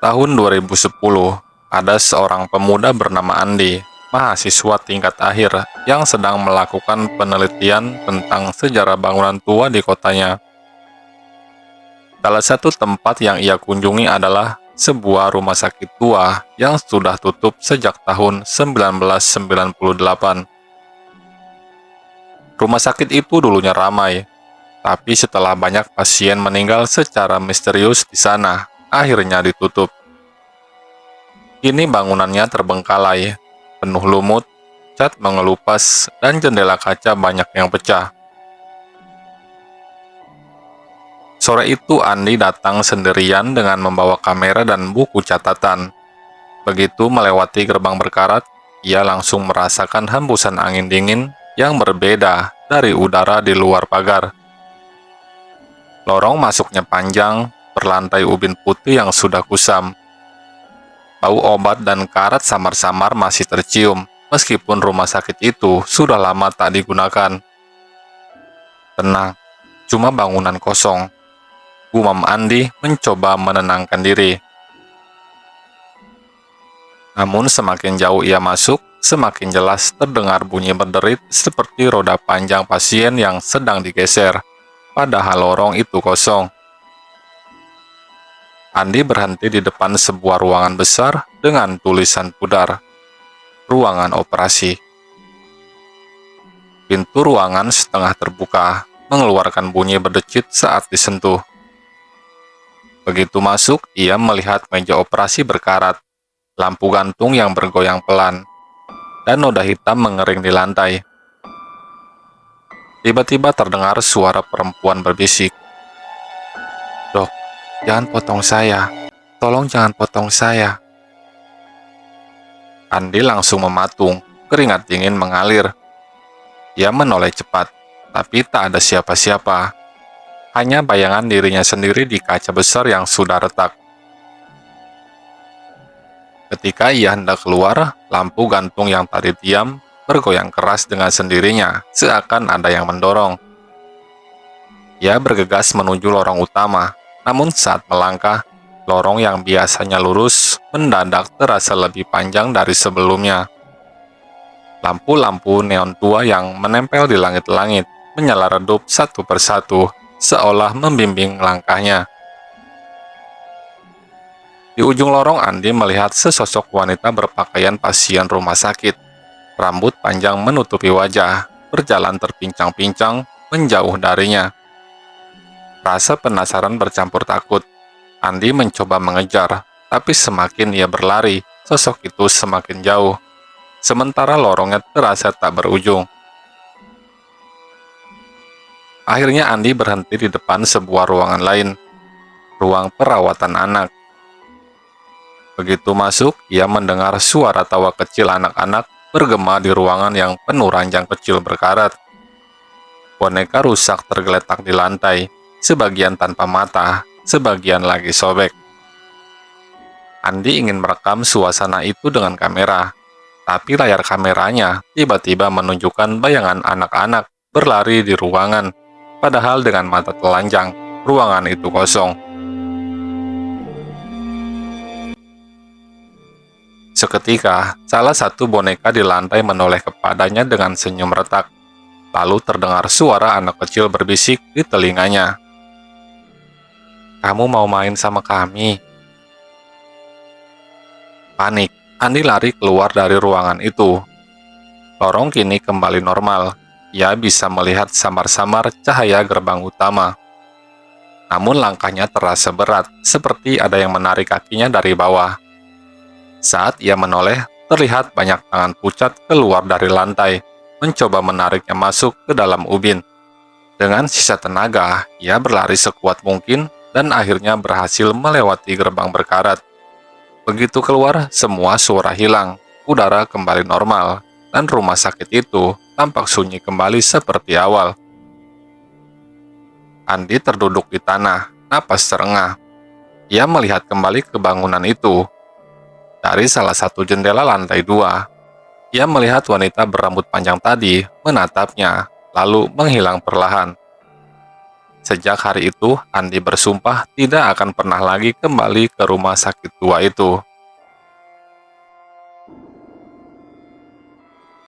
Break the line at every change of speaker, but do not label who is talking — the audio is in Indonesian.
Tahun 2010, ada seorang pemuda bernama Andi, mahasiswa tingkat akhir yang sedang melakukan penelitian tentang sejarah bangunan tua di kotanya. Salah satu tempat yang ia kunjungi adalah sebuah rumah sakit tua yang sudah tutup sejak tahun 1998. Rumah sakit itu dulunya ramai, tapi setelah banyak pasien meninggal secara misterius di sana, akhirnya ditutup. Kini bangunannya terbengkalai, penuh lumut, cat mengelupas, dan jendela kaca banyak yang pecah. Sore itu Andi datang sendirian dengan membawa kamera dan buku catatan. Begitu melewati gerbang berkarat, ia langsung merasakan hembusan angin dingin yang berbeda dari udara di luar pagar. Lorong masuknya panjang, berlantai ubin putih yang sudah kusam. Bau obat dan karat samar-samar masih tercium, meskipun rumah sakit itu sudah lama tak digunakan. Tenang, cuma bangunan kosong. Gumam Andi mencoba menenangkan diri. Namun semakin jauh ia masuk, semakin jelas terdengar bunyi berderit seperti roda panjang pasien yang sedang digeser, padahal lorong itu kosong. Andi berhenti di depan sebuah ruangan besar dengan tulisan pudar, "Ruangan Operasi". Pintu ruangan setengah terbuka, mengeluarkan bunyi berdecit saat disentuh. Begitu masuk, ia melihat meja operasi berkarat, lampu gantung yang bergoyang pelan, dan noda hitam mengering di lantai. Tiba-tiba terdengar suara perempuan berbisik, "Dok, jangan potong saya. Tolong jangan potong saya." Andi langsung mematung, keringat dingin mengalir. Ia menoleh cepat, tapi tak ada siapa-siapa. Hanya bayangan dirinya sendiri di kaca besar yang sudah retak. Ketika ia hendak keluar, lampu gantung yang tadi diam bergoyang keras dengan sendirinya, seakan ada yang mendorong. Ia bergegas menuju lorong utama, namun saat melangkah, lorong yang biasanya lurus mendadak terasa lebih panjang dari sebelumnya. Lampu-lampu neon tua yang menempel di langit-langit menyala redup satu persatu, seolah membimbing langkahnya. Di ujung lorong, Andi melihat sesosok wanita berpakaian pasien rumah sakit. Rambut panjang menutupi wajah, berjalan terpincang-pincang, menjauh darinya. Rasa penasaran bercampur takut. Andi mencoba mengejar, tapi semakin ia berlari, sosok itu semakin jauh. Sementara lorongnya terasa tak berujung. Akhirnya Andi berhenti di depan sebuah ruangan lain, ruang perawatan anak. Begitu masuk, ia mendengar suara tawa kecil anak-anak bergema di ruangan yang penuh ranjang kecil berkarat. Boneka rusak tergeletak di lantai, sebagian tanpa mata, sebagian lagi sobek. Andi ingin merekam suasana itu dengan kamera, tapi layar kameranya tiba-tiba menunjukkan bayangan anak-anak berlari di ruangan, padahal dengan mata telanjang, ruangan itu kosong. Seketika, salah satu boneka di lantai menoleh kepadanya dengan senyum retak. Lalu terdengar suara anak kecil berbisik di telinganya. "Kamu mau main sama kami?" Panik, Andi lari keluar dari ruangan itu. Lorong kini kembali normal. Ia bisa melihat samar-samar cahaya gerbang utama. Namun langkahnya terasa berat, seperti ada yang menarik kakinya dari bawah. Saat ia menoleh, terlihat banyak tangan pucat keluar dari lantai, mencoba menariknya masuk ke dalam ubin. Dengan sisa tenaga, ia berlari sekuat mungkin dan akhirnya berhasil melewati gerbang berkarat. Begitu keluar, semua suara hilang, udara kembali normal, dan rumah sakit itu tampak sunyi kembali seperti awal. Andi terduduk di tanah, napas terengah. Ia melihat kembali ke bangunan itu. Dari salah satu jendela lantai 2, ia melihat wanita berambut panjang tadi menatapnya, lalu menghilang perlahan. Sejak hari itu, Andi bersumpah tidak akan pernah lagi kembali ke rumah sakit tua itu.